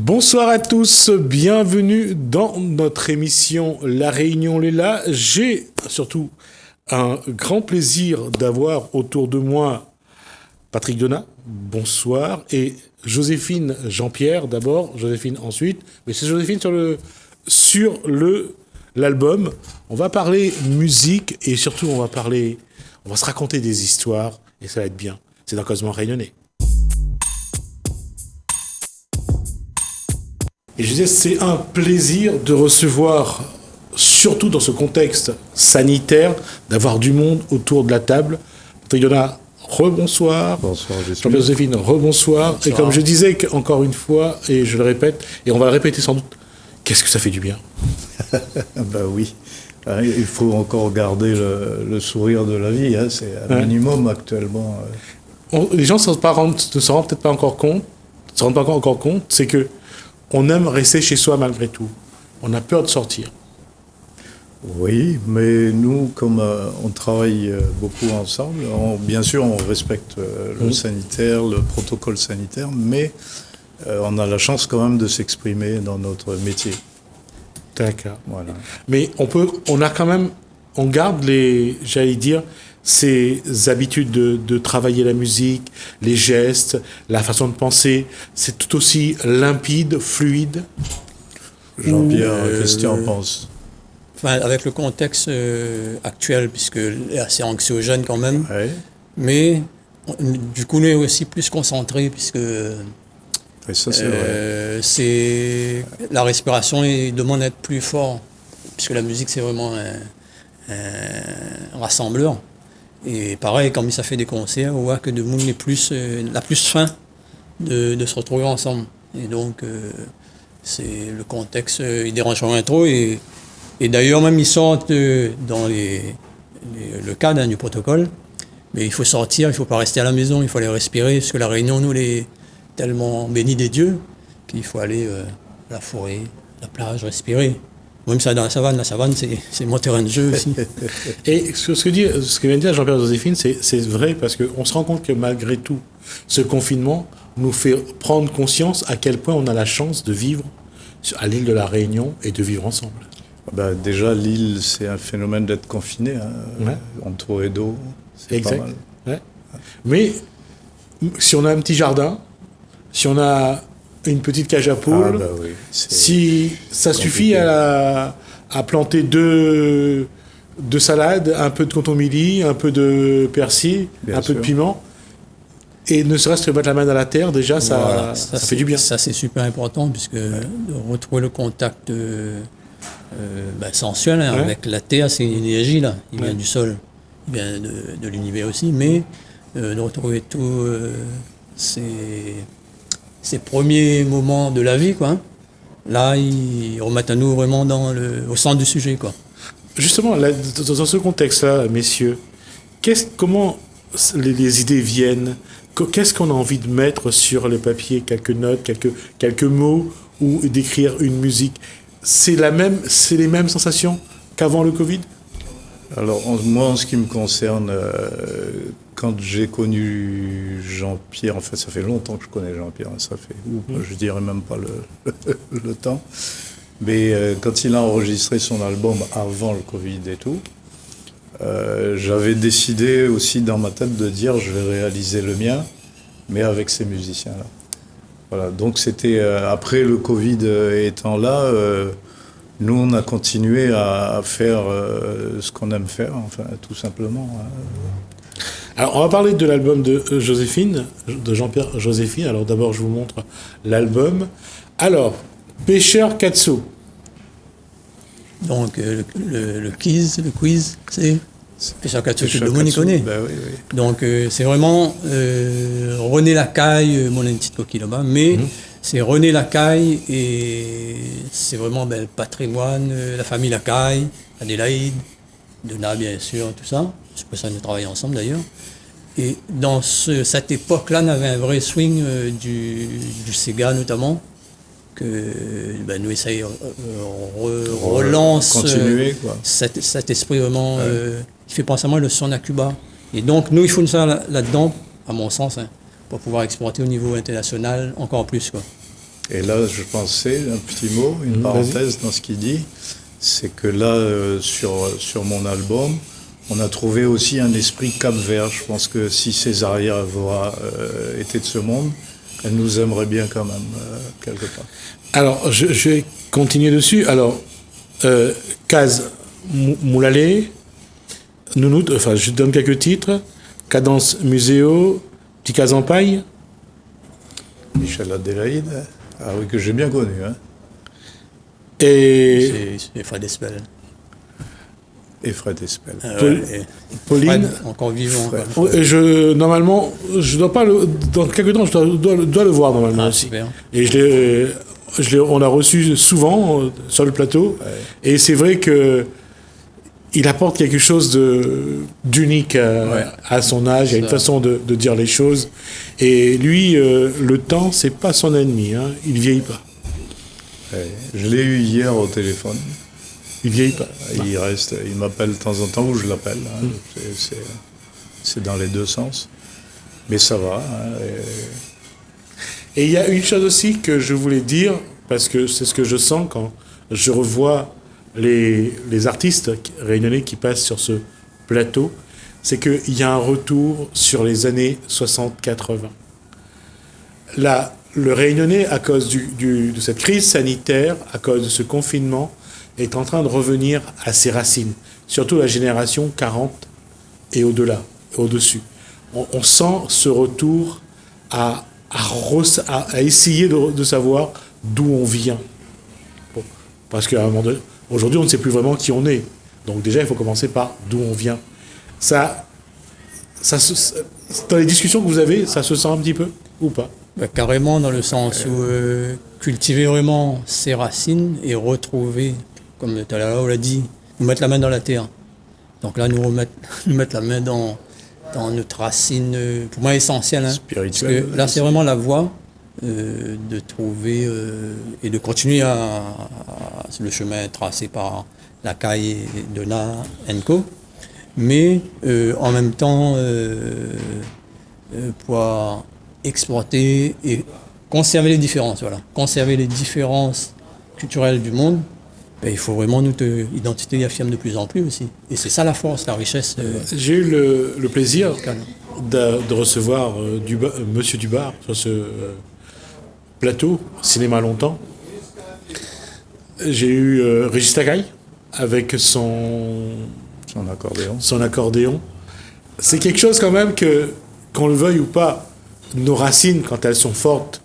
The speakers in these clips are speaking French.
Bonsoir à tous, bienvenue dans notre émission La Réunion est là. J'ai surtout un grand plaisir d'avoir autour de moi Patrick Donat, bonsoir, et Joséphine Jean-Pierre d'abord, Joséphine ensuite, mais c'est Joséphine sur l'album. On va parler musique et surtout on va se raconter des histoires et ça va être bien. C'est dans Cosmo Réunionnais. Et je disais, c'est un plaisir de recevoir, surtout dans ce contexte sanitaire, d'avoir du monde autour de la table. Patrick Donat, rebonsoir. Bonsoir, Jean-Pierre Joséphine, rebonsoir. Bonsoir. Et comme je disais, encore une fois, et je le répète, et on va le répéter sans doute, qu'est-ce que ça fait du bien? Ben oui, il faut encore garder le sourire de la vie, hein. C'est un minimum actuellement. Les gens ne se rendent peut-être pas encore compte, c'est que on aime rester chez soi malgré tout. On a peur de sortir. Oui, mais nous, comme on travaille beaucoup ensemble, bien sûr, on respecte le sanitaire, le protocole sanitaire, mais on a la chance quand même de s'exprimer dans notre métier. D'accord. Voilà. Mais on garde ces habitudes de travailler la musique, les gestes, la façon de penser. C'est tout aussi limpide, fluide. Jean-Pierre, qu'est-ce que tu en penses? Enfin, avec le contexte actuel, puisque c'est assez anxiogène quand même, Ouais. mais du coup, on est aussi plus concentré, puisque Et ça, c'est vrai. La respiration demande d'être plus fort, puisque la musique, c'est vraiment un rassembleur. Et pareil, quand ça fait des concerts, on voit que le monde est la plus faim de se retrouver ensemble. Et donc, c'est le contexte, il dérange rien trop. Et d'ailleurs, même ils sortent dans le cadre du protocole. Mais il faut sortir, il ne faut pas rester à la maison, il faut aller respirer, parce que la Réunion, nous, est tellement bénie des dieux qu'il faut aller à la forêt, à la plage, respirer. Même ça dans la savane c'est mon terrain de jeu aussi. Et ce que vient de dire Jean-Pierre Joséphine, c'est vrai parce qu'on se rend compte que malgré tout, ce confinement nous fait prendre conscience à quel point on a la chance de vivre à l'île de la Réunion et de vivre ensemble. Ben, déjà, l'île, c'est un phénomène d'être confiné, hein, entouré d'eau, c'est exact. pas mal. Ouais. Mais si on a un petit jardin, si on a une petite cage à poules, oui, si ça suffit à planter deux salades, un peu de contomili, un peu de persil, un peu de piment, et ne serait-ce que mettre la main dans la terre, déjà, ça fait du bien. Ça, c'est super important, puisque de retrouver le contact sensuel avec la terre, c'est une énergie, là. Il vient du sol, il vient de l'univers aussi, mais de retrouver tout ces premiers moments de la vie, quoi. Hein. Là, ils remettent à nous vraiment au centre du sujet, quoi. Justement, là, dans ce contexte-là, messieurs, comment les idées viennent? Qu'est-ce qu'on a envie de mettre sur le papier? Quelques notes, quelques mots, ou d'écrire une musique? C'est les mêmes sensations qu'avant le Covid? Alors, moi, en ce qui me concerne, quand j'ai connu Jean-Pierre, en fait, ça fait longtemps que je connais Jean-Pierre, ça fait, je dirais même pas le temps, mais quand il a enregistré son album avant le Covid et tout, j'avais décidé aussi dans ma tête de dire je vais réaliser le mien, mais avec ces musiciens-là. Voilà, donc c'était, après le Covid étant là, nous, on a continué à faire ce qu'on aime faire, enfin, tout simplement. Alors, on va parler de l'album de Joséphine, de Jean-Pierre Joséphine. Alors, d'abord, je vous montre l'album. Alors, Pêcheur Katsu. Donc, le quiz, c'est Pêcheur Katsu, tout le monde y connaît. Ben oui. Donc, c'est vraiment René Lacaille, mon petite coquille là-bas, mais c'est René Lacaille et c'est vraiment le patrimoine, la famille Lacaille, Adélaïde, Donat bien sûr, tout ça. C'est pour ça qu'on travaille ensemble d'ailleurs. Et dans cette époque-là, on avait un vrai swing du Sega notamment, que nous essayons, relance continuer, quoi. Cet esprit vraiment qui fait penser à moi le son à Cuba. Et donc nous, il faut nous faire là-dedans, à mon sens, pour pouvoir exporter au niveau international encore plus, quoi. Et là, je pensais, un petit mot, une parenthèse dans ce qu'il dit, c'est que là, sur mon album, on a trouvé aussi un esprit Cap-Vert. Je pense que si ces arrière-voix étaient de ce monde, elles nous aimeraient bien quand même, quelque part. Alors, je vais continuer dessus. Alors, Kaz Moulalé, Nounout, enfin, je donne quelques titres. Cadence Muséo, Petit Kaz en paille. Michel Adélaïde, ah oui, que j'ai bien connu. Hein. Et C'est Fred Espel. Et Fred Espel. Pauline. Fred, encore vivant. Normalement, je dois pas dans quelques temps, je dois le voir normalement aussi. Super. Et on l'a reçu souvent sur le plateau. Ouais. Et c'est vrai que il apporte quelque chose d'unique à son âge, à une façon de dire les choses. Et lui, le temps, c'est pas son ennemi. Hein. Il vieillit pas. Ouais. Je l'ai eu hier au téléphone. Il vieillit pas. Il m'appelle de temps en temps ou je l'appelle. Hein. C'est dans les deux sens. Mais ça va. Hein. Et il y a une chose aussi que je voulais dire, parce que c'est ce que je sens quand je revois les artistes réunionnais qui passent sur ce plateau, c'est qu'il y a un retour sur les années 60-80. Là, le Réunionnais, à cause de cette crise sanitaire, à cause de ce confinement, est en train de revenir à ses racines, surtout la génération 40 et au-delà, au-dessus. On sent ce retour à essayer de savoir d'où on vient. Bon, parce qu'à un moment donné, aujourd'hui, on ne sait plus vraiment qui on est. Donc déjà, il faut commencer par d'où on vient. Dans les discussions que vous avez, ça se sent un petit peu ou pas? Carrément, dans le sens où cultiver vraiment ses racines et retrouver, comme tout à l'heure on l'a dit, nous mettre la main dans la terre. Donc là, nous mettre la main dans notre racine, pour moi, essentielle. Hein, spirituelle. Parce que là, c'est vraiment la voie de trouver et de continuer le chemin tracé par la caille de Na Co. Mais en même temps, pouvoir exploiter et conserver les différences. Voilà. Conserver les différences culturelles du monde, il faut vraiment notre identité affirme de plus en plus aussi. Et c'est ça la force, la richesse. J'ai eu le plaisir de recevoir Monsieur Dubar sur ce plateau, Cinéma Longtemps. J'ai eu Régis Tagaille avec son accordéon. C'est quelque chose quand même que, qu'on le veuille ou pas, nos racines, quand elles sont fortes,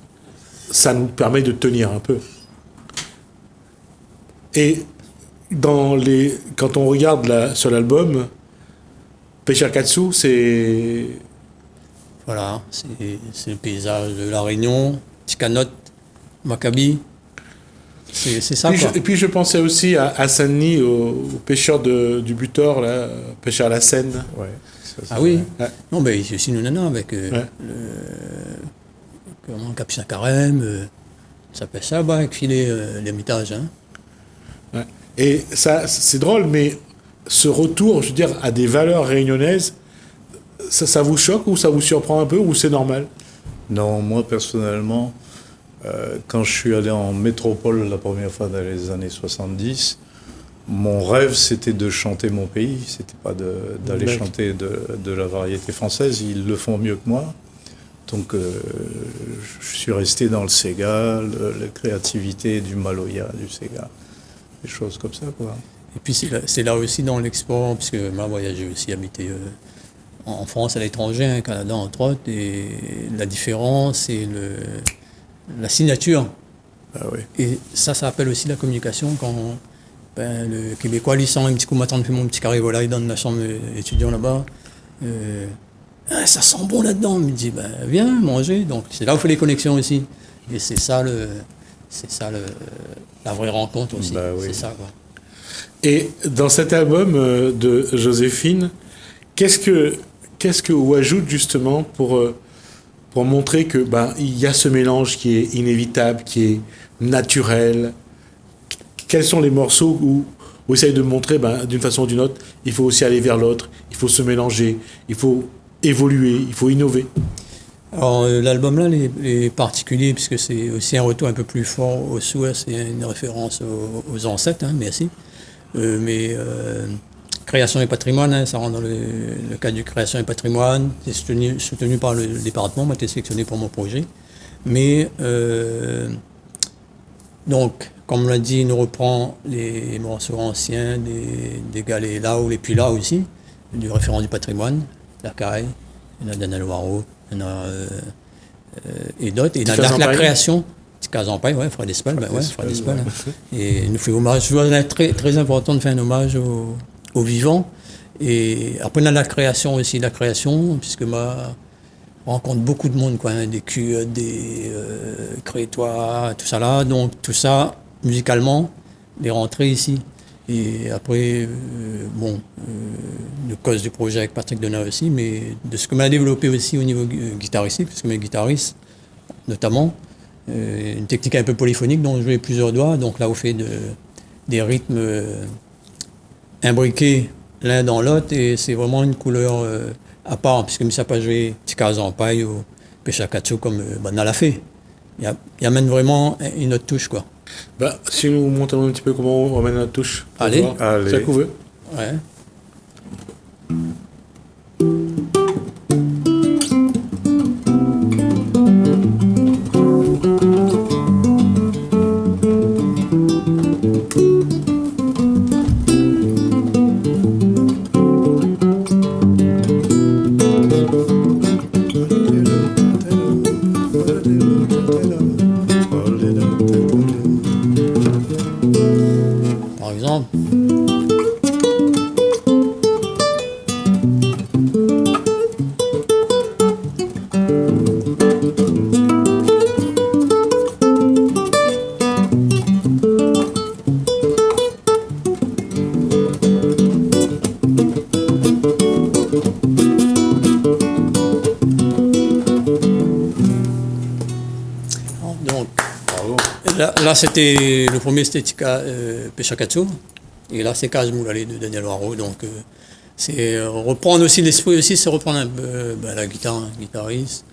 ça nous permet de tenir un peu. Et quand on regarde sur l'album, Pechakatsu, c'est... Voilà, c'est le paysage de La Réunion, Ticanot, Maccabi. C'est ça, quoi. Et puis je pensais aussi à Saint-Denis, au pêcheur du Butor, là, pêcheur à la Seine. Ouais, ah oui. Ouais. Non, mais ici aussi nous nanana avec le Capucin Carême, ça pêche ça, avec filet l'Hermitage. Hein. Ouais. Et ça, c'est drôle, mais ce retour, je veux dire, à des valeurs réunionnaises, ça vous choque ou ça vous surprend un peu ou c'est normal? Non, moi personnellement, quand je suis allé en métropole la première fois dans les années 70, mon rêve c'était de chanter mon pays, c'était pas d'aller chanter de la variété française, ils le font mieux que moi. Donc je suis resté dans le Sega, la créativité du Maloya, du Sega, des choses comme ça, quoi. Et puis c'est là aussi dans l'export, puisque moi j'ai aussi habité en France, à l'étranger, au Canada entre autres, et la différence et la signature. Ah oui. Et ça appelle aussi la communication quand le Québécois lui sent un petit coup m'attend depuis mon petit carré volaille dans la chambre étudiant là-bas. Ça sent bon là-dedans. Il me dit viens manger. Donc c'est là où il faut les connexions aussi. Et c'est ça la vraie rencontre aussi. Bah oui. C'est ça, quoi. Et dans cet album de Joséphine, qu'est-ce que vous ajoute justement pour montrer que il y a ce mélange qui est inévitable, qui est naturel? Quels sont les morceaux où vous essayez de montrer d'une façon ou d'une autre, il faut aussi aller vers l'autre, il faut se mélanger, il faut évoluer, il faut innover? Alors l'album là est particulier puisque c'est aussi un retour un peu plus fort au souhait, c'est une référence aux ancêtres, hein, merci. Mais création et patrimoine, hein, ça rentre dans le cadre du création et patrimoine, c'est soutenu par le département, m'a été sélectionné pour mon projet. Mais donc, comme on l'a dit, il nous reprend les morceaux anciens des galets là ou les Pilas aussi, du référent du patrimoine, la caille, il y en a Daniel Waro, il y en a et d'autres. Et il y en a la création, Tika Zampaï, ouais, Fred Espal, Fred Espal. Hein. Et il nous fait hommage. Je vois que c'est très, très important de faire un hommage aux vivants. Et après, on a la création aussi, puisque moi, on rencontre beaucoup de monde, quoi, hein, des culs, des crétois, tout ça là. Donc, tout ça, musicalement, les rentrées ici. Et après, de cause du projet avec Patrick Donat aussi, mais de ce que m'a développé aussi au niveau guitaristique, parce que mes guitaristes, notamment, une technique un peu polyphonique dont je jouais plusieurs doigts, donc là, on fait des rythmes imbriqués l'un dans l'autre, et c'est vraiment une couleur à part, puisque ça pas joué Tika Zampaï ou Peshakatsu comme Nala l'a fait. Il amène vraiment une autre touche, quoi. Bah, si nous montrons un petit peu comment on ramène la touche. Allez. Ça couvre. Ouais. Par exemple. Donc, là c'était le premier, c'était Peshakatsu, et là c'est Kazmoulale de Daniel Waro. Donc c'est reprendre aussi l'esprit aussi, c'est reprendre un peu la guitare, hein, guitariste,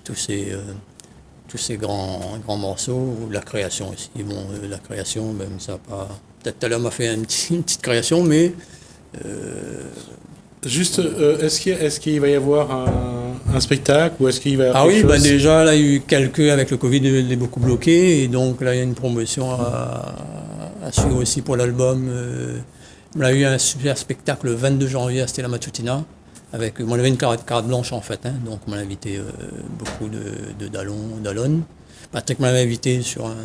tous ces grands morceaux, ou la création aussi. Bon, la création, même ça a pas. Peut-être tout à l'heure m'a fait une petite création, mais Juste, est-ce qu'il va y avoir un spectacle ou est-ce qu'il va y avoir quelque chose? Déjà, là, il y a eu quelques, avec le Covid, il est beaucoup bloqué, et donc là, il y a une promotion à suivre aussi pour l'album. On a eu un super spectacle le 22 janvier à Stella Matutina, avec, on avait une carte blanche en fait, hein, donc on m'a invité beaucoup de d'Alon. Patrick m'avait invité sur un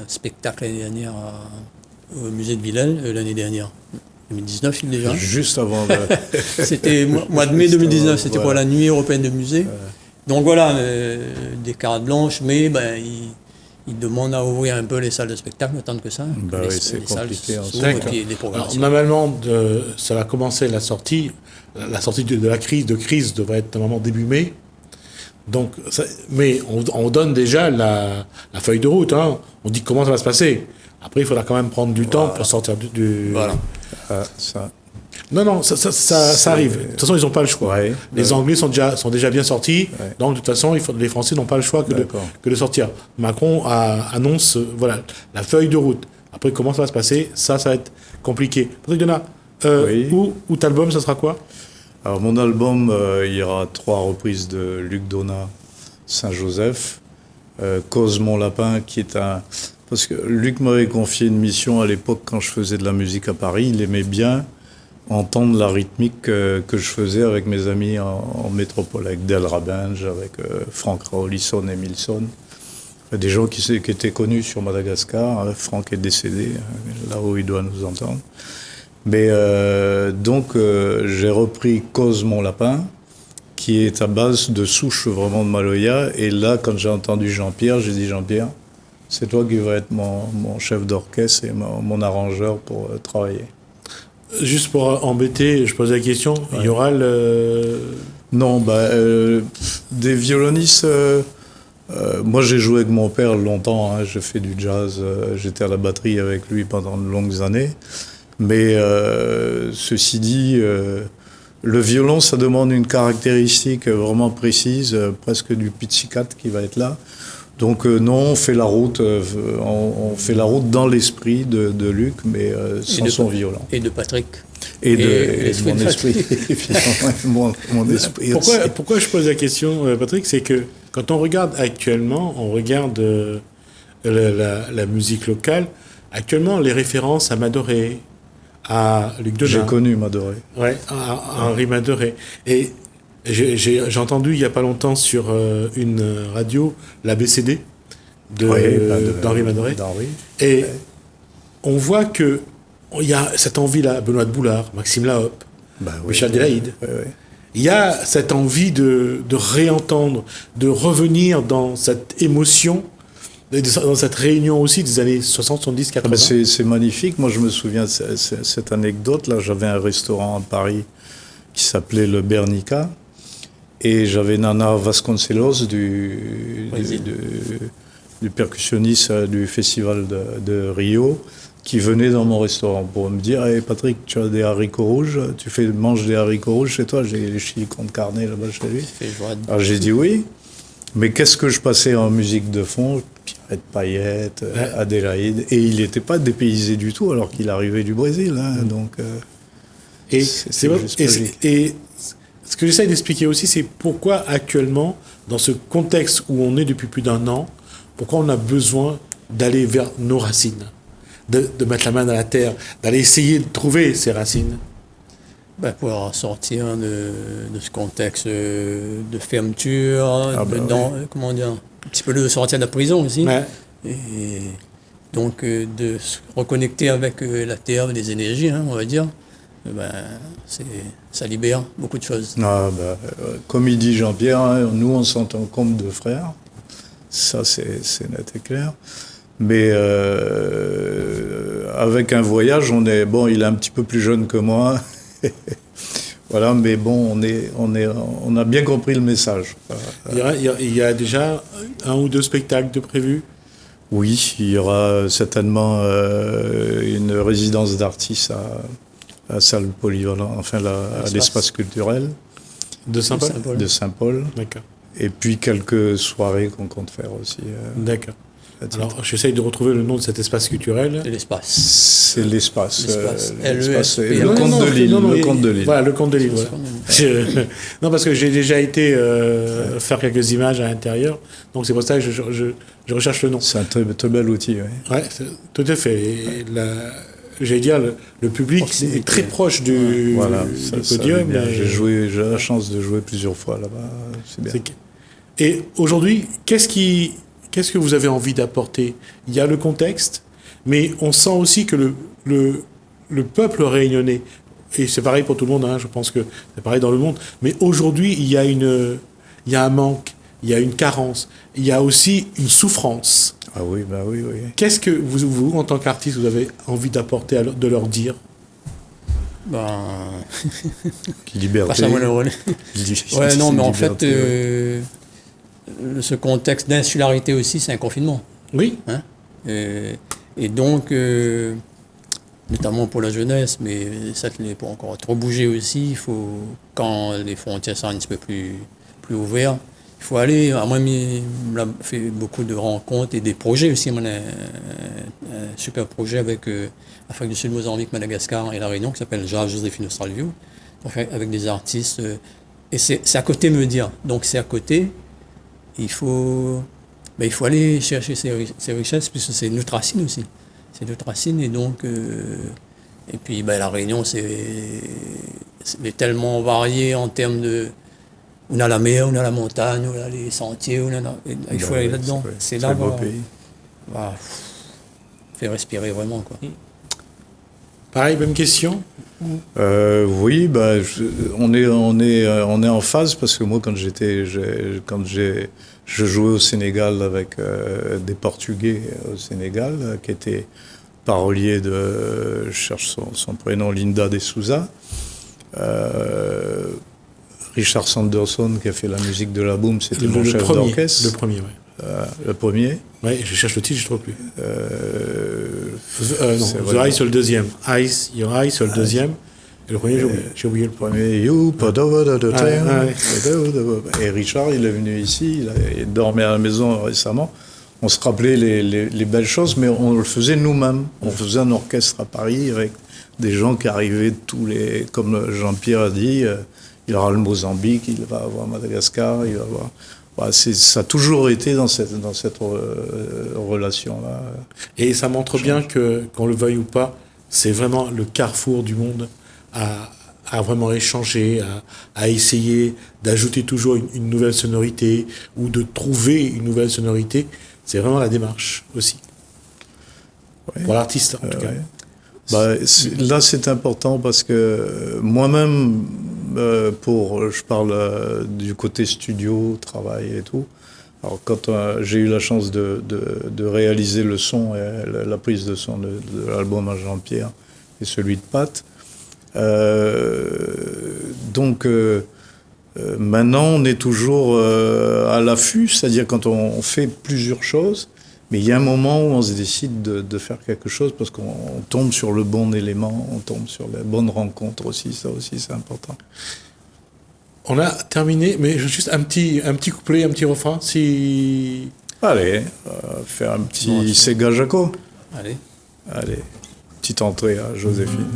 spectacle l'année dernière au musée de Villèle, l'année dernière. 2019 déjà. Juste avant. C'était mois de mai 2019, c'était pour la nuit européenne de musée. Donc voilà, des cartes blanches, mais ils demandent à ouvrir un peu les salles de spectacle, attendre que ça. Oui, c'est compliqué. Et puis des programmations. Normalement, ça va commencer la sortie de la crise devrait être normalement début mai. Donc, mais on donne déjà la feuille de route. Hein. On dit comment ça va se passer. Après, il faudra quand même prendre du temps pour sortir du... Voilà. Ça. Non, ça arrive. De toute façon, ils n'ont pas le choix. Ouais, les Anglais sont déjà bien sortis. Ouais. Donc, de toute façon, les Français n'ont pas le choix que de sortir. Macron annonce la feuille de route. Après, comment ça va se passer? Ça va être compliqué. Patrick Donat, ou ton album, ça sera quoi? Alors, mon album, il y aura 3 reprises de Luc Donat, Saint-Joseph, Cause mon lapin, qui est un... Parce que Luc m'avait confié une mission à l'époque quand je faisais de la musique à Paris. Il aimait bien entendre la rythmique que je faisais avec mes amis en métropole, avec Del Rabinge, avec Franck Raolisson et Milson. Des gens qui étaient connus sur Madagascar. Franck est décédé, là où il doit nous entendre. Mais donc j'ai repris Cause mon lapin, qui est à base de souche vraiment de Maloya. Et là, quand j'ai entendu Jean-Pierre, j'ai dit Jean-Pierre, c'est toi qui vas être mon chef d'orchestre et mon arrangeur pour travailler. Juste pour embêter, je pose la question, il y aura Non, des violonistes... moi, j'ai joué avec mon père longtemps, hein, j'ai fait du jazz, j'étais à la batterie avec lui pendant de longues années. Mais ceci dit, Le violon, ça demande une caractéristique vraiment précise, presque du pizzicato qui va être là. Donc non, on fait la route dans l'esprit de Luc, mais sans son violon. Et de Patrick. Et de mon esprit, évidemment, mon esprit aussi. Pourquoi je pose la question, Patrick, c'est que quand on regarde actuellement, on regarde la musique locale, actuellement les références à Madoré, à Luc Denain. J'ai connu Madoré. Ouais, à Henri Madoré. Et j'ai entendu il n'y a pas longtemps sur une radio l'ABCD d'Henri Madoré. Et on voit que il y a cette envie-là, Benoît de Boulard, Maxime Lahope, Michel Delaïde. Il y a cette envie de réentendre, de revenir dans cette émotion, dans cette réunion aussi des années 60, 70, 80. C'est magnifique. Moi, je me souviens de cette anecdote. Là, j'avais un restaurant à Paris qui s'appelait le Bernica. Et j'avais Nana Vasconcelos, du percussionniste du festival de Rio, qui venait dans mon restaurant pour me dire hey, Patrick, tu as des haricots rouges, manges des haricots rouges chez toi, j'ai les chili con carne là-bas chez lui. Alors j'ai dit oui, mais qu'est-ce que je passais en musique de fond, Pierrette Paillette, Adélaïde, et il n'était pas dépaysé du tout alors qu'il arrivait du Brésil, hein, donc et ce que j'essaie d'expliquer aussi, c'est pourquoi actuellement, dans ce contexte où on est depuis plus d'un an, pourquoi on a besoin d'aller vers nos racines, de mettre la main dans la terre, d'aller essayer de trouver ces racines. Pour sortir de ce contexte de fermeture, comment dire, un petit peu de sortir de la prison aussi. Ouais. Et donc de se reconnecter avec la terre, les énergies, hein, on va dire. Ça libère beaucoup de choses. Comme il dit Jean-Pierre, hein, nous on s'entend comme deux frères, ça c'est net et clair. Mais avec un voyage, il est un petit peu plus jeune que moi, voilà. Mais bon, on a bien compris le message. Il y a déjà 1 ou 2 spectacles de prévus. Oui, il y aura certainement une résidence d'artistes à salle polyvalente, enfin à l'espace culturel de Saint-Paul. De Saint-Paul. D'accord. Et puis quelques soirées qu'on compte faire aussi. D'accord. Alors, j'essaye de retrouver le nom de cet espace culturel. C'est l'espace. C'est l'espace. Le Comte de Lille. Le Comte de Lille. Voilà, le Comte de Lille. Voilà. Non, parce que j'ai déjà été faire quelques images à l'intérieur, donc c'est pour ça que je recherche le nom. C'est un très, très bel outil, oui. Ouais, tout à fait. Et j'allais dire, le public est très proche du podium. J'ai la chance de jouer plusieurs fois là-bas. C'est bien. Et aujourd'hui, qu'est-ce que vous avez envie d'apporter ? Il y a le contexte, mais on sent aussi que le peuple réunionnais, et c'est pareil pour tout le monde, hein, je pense que c'est pareil dans le monde, mais aujourd'hui, il y a un manque, il y a une carence, il y a aussi une souffrance. Ah oui, oui. Qu'est-ce que vous, en tant qu'artiste, vous avez envie d'apporter, de leur dire ? Liberté. Ouais, non, mais en fait, ce contexte d'insularité aussi, c'est un confinement. Oui. Hein, et donc, notamment pour la jeunesse, mais ça n'est pas encore trop bougé aussi. Il faut, quand les frontières sont un petit peu plus ouvertes, il faut aller. Moi, on a fait beaucoup de rencontres et des projets aussi. On a un super projet avec Afrique du Sud, Mozambique, Madagascar et La Réunion qui s'appelle Joséphine Australview, avec des artistes. Et c'est à côté me dire. Donc c'est à côté. Il faut aller chercher ces richesses puisque c'est notre racine aussi. C'est notre racine et donc et puis La Réunion c'est tellement varié en termes de. On a la mer, on a la montagne, on a les sentiers, il faut aller là-dedans. C'est là beau pays. Faire respirer vraiment quoi. Pareil, même question. Oui, on est en phase parce que moi je jouais au Sénégal avec des Portugais au Sénégal qui étaient paroliers de, je cherche son prénom, Linda de Souza. Richard Sanderson qui a fait la musique de la Boom, c'était mon chef d'orchestre. Le premier, oui. Le premier. Oui, je cherche le titre, je ne trouve plus. Non, The Eye sur le deuxième. Your Eye sur le deuxième. Et le premier, j'ai oublié le premier. Premier You, et Richard, il est venu ici, il dormait à la maison récemment. On se rappelait les belles choses, mais on le faisait nous-mêmes. On faisait un orchestre à Paris avec des gens qui arrivaient comme Jean-Pierre a dit, il aura le Mozambique, il va avoir Madagascar, il va avoir... Voilà, ça a toujours été dans cette relation-là. Et ça montre bien que, qu'on le veuille ou pas, c'est vraiment le carrefour du monde à vraiment échanger, à essayer d'ajouter toujours une nouvelle sonorité ou de trouver une nouvelle sonorité. C'est vraiment la démarche aussi. Ouais. Pour l'artiste, en tout cas. Ouais. Là, c'est important parce que moi-même, je parle du côté studio, travail et tout. Alors, quand j'ai eu la chance de réaliser le son et la prise de son de l'album à Jean-Pierre et celui de Pat, maintenant, on est toujours à l'affût, c'est-à-dire quand on fait plusieurs choses, mais il y a un moment où on se décide de faire quelque chose parce qu'on tombe sur le bon élément, on tombe sur la bonne rencontre aussi, ça aussi c'est important. On a terminé, mais juste un petit couplet, un petit refrain, si... Allez, faire un petit Sega Jaco. Allez, petite entrée à Joséphine.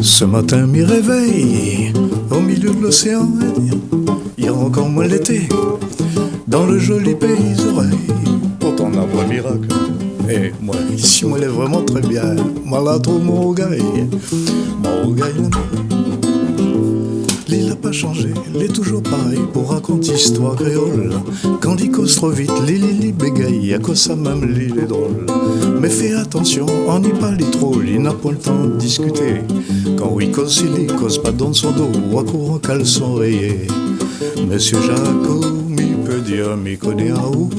Ce matin, m'y réveille au milieu de l'océan Indien. Hier encore moins l'été, dans le joli pays oreille. Pourtant, on a un miracle. Et moi, ici, moi, elle est vraiment très bien. Moi, là, trop mon gars, l'île n'a pas changé, elle est toujours pareil pour raconter histoire créole. Quand il cause trop vite, l'île bégaye, à cause ça même l'île est drôle. Mais fais attention, on n'y parle trop, il n'a pas le temps de discuter. Quand il cause pas dans son dos, ou à courant caleçon rayé. Monsieur Jaco, m'y peut dire, m'y connaît à où.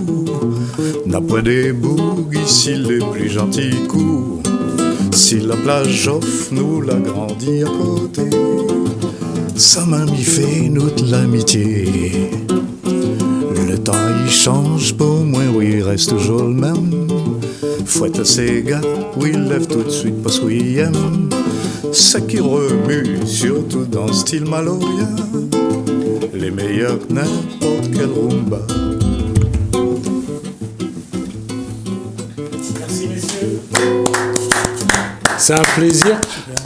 N'a pas des bougs ici les plus gentils coups. Si la plage offre, nous la grandit à côté. Ça m'a mis fait notre l'amitié. Le temps il change pour moi, oui, il reste toujours le même. Fouette à ses gars, oui, il lève tout de suite parce qu'il aime. Ça qui remue, surtout dans le style Maloya. Les meilleurs que n'importe quel rumba. Merci messieurs. C'est un plaisir.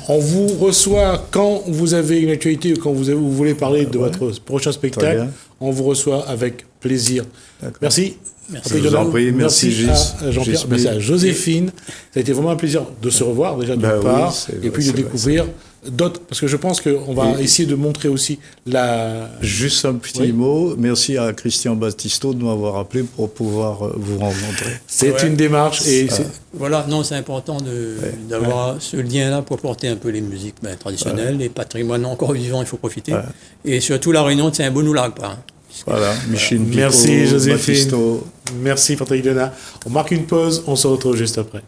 On vous reçoit quand vous avez une actualité ou quand vous voulez parler de votre prochain spectacle. On vous reçoit avec plaisir. D'accord. Merci. Merci. Je vous en prie. Merci à Jean-Pierre. Merci à Joséphine. Ça a été vraiment un plaisir de se revoir déjà d'une part et puis de découvrir d'autres. Parce que je pense qu'on va essayer de montrer aussi la... Juste un petit mot. Merci à Christian Battisto de m'avoir appelé pour pouvoir vous rencontrer. C'est une démarche. Et voilà, non, c'est important d'avoir ce lien-là pour porter un peu les musiques traditionnelles, les patrimoines encore vivants, il faut profiter. Et surtout, la Réunion tient un bon oulac. Voilà, Michel Pico, merci Joséphine. Battisto. Merci Patrick Donat. On marque une pause, on se retrouve juste après.